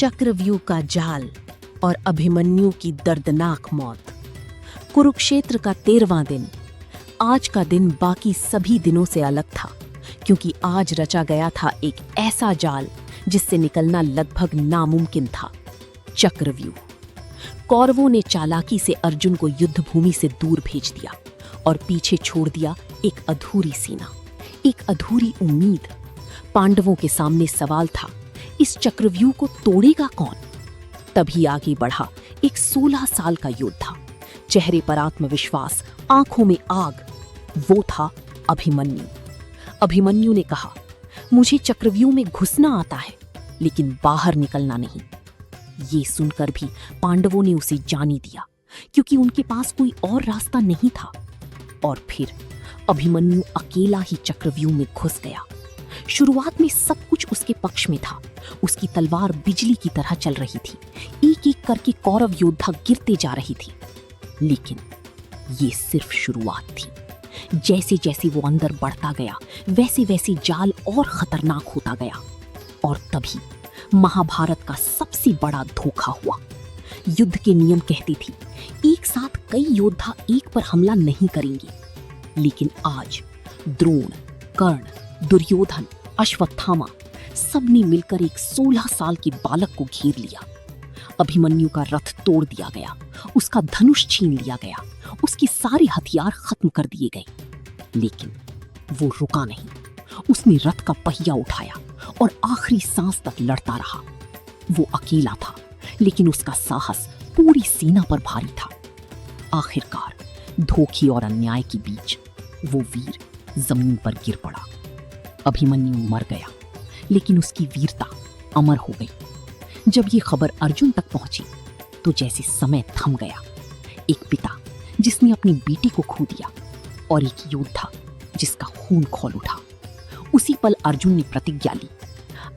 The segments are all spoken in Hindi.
चक्रव्यूह का जाल और अभिमन्यु की दर्दनाक मौत। कुरुक्षेत्र का 13वां दिन। आज का दिन बाकी सभी दिनों से अलग था, क्योंकि आज रचा गया था एक ऐसा जाल जिससे निकलना लगभग नामुमकिन था। चक्रव्यूह। कौरवों ने चालाकी से अर्जुन को युद्ध भूमि से दूर भेज दिया और पीछे छोड़ दिया एक अधूरी सेना, एक अधूरी उम्मीद। पांडवों के सामने सवाल था, इस चक्रव्यूह को तोड़ेगा कौन? तभी आगे बढ़ा एक 16 साल का योद्धा, चेहरे पर आत्मविश्वास, आंखों में आग। वो था अभिमन्यु। अभिमन्यु ने कहा, मुझे चक्रव्यूह में घुसना आता है, लेकिन बाहर निकलना नहीं। ये सुनकर भी पांडवों ने उसे जाने दिया, क्योंकि उनके पास कोई और रास्ता नहीं था। और फिर अभिमन्यु अकेला ही चक्रव्यूह में घुस गया। शुरुआत में सब कुछ उसके पक्ष में था। उसकी तलवार बिजली की तरह चल रही थी। एक एक करके कौरव योद्धा गिरते जा रही थी। लेकिन ये सिर्फ शुरुआत थी। जैसे जैसे वो अंदर बढ़ता गया, वैसे वैसे जाल और खतरनाक होता गया। और तभी महाभारत का सबसे बड़ा धोखा हुआ। युद्ध के नियम कहते थे, एक साथ कई योद्धा एक पर हमला नहीं करेंगे। लेकिन आज द्रोण, कर्ण, दुर्योधन, अश्वत्थामा सबने मिलकर एक 16 साल के बालक को घेर लिया। अभिमन्यु का रथ तोड़ दिया गया, उसका धनुष छीन लिया गया, उसके सारे हथियार खत्म कर दिए गए। लेकिन वो रुका नहीं। उसने रथ का पहिया उठाया और आखिरी सांस तक लड़ता रहा। वो अकेला था, लेकिन उसका साहस पूरी सेना पर भारी था। आखिरकार धोखे और अन्याय के बीच वो वीर जमीन पर गिर पड़ा। अभिमन्यु मर गया, लेकिन उसकी वीरता अमर हो गई। जब ये खबर अर्जुन तक पहुंची, तो जैसे समय थम गया। एक पिता जिसने अपनी बेटी को खो दिया, और एक योद्धा जिसका खून खौल उठा। उसी पल अर्जुन ने प्रतिज्ञा ली,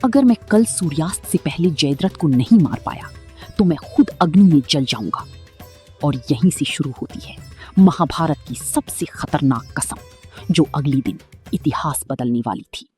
अगर मैं कल सूर्यास्त से पहले जयद्रथ को नहीं मार पाया, तो मैं खुद अग्नि में जल जाऊंगा। और यहीं से शुरू होती है महाभारत की सबसे खतरनाक कसम, जो अगले दिन इतिहास बदलने वाली थी।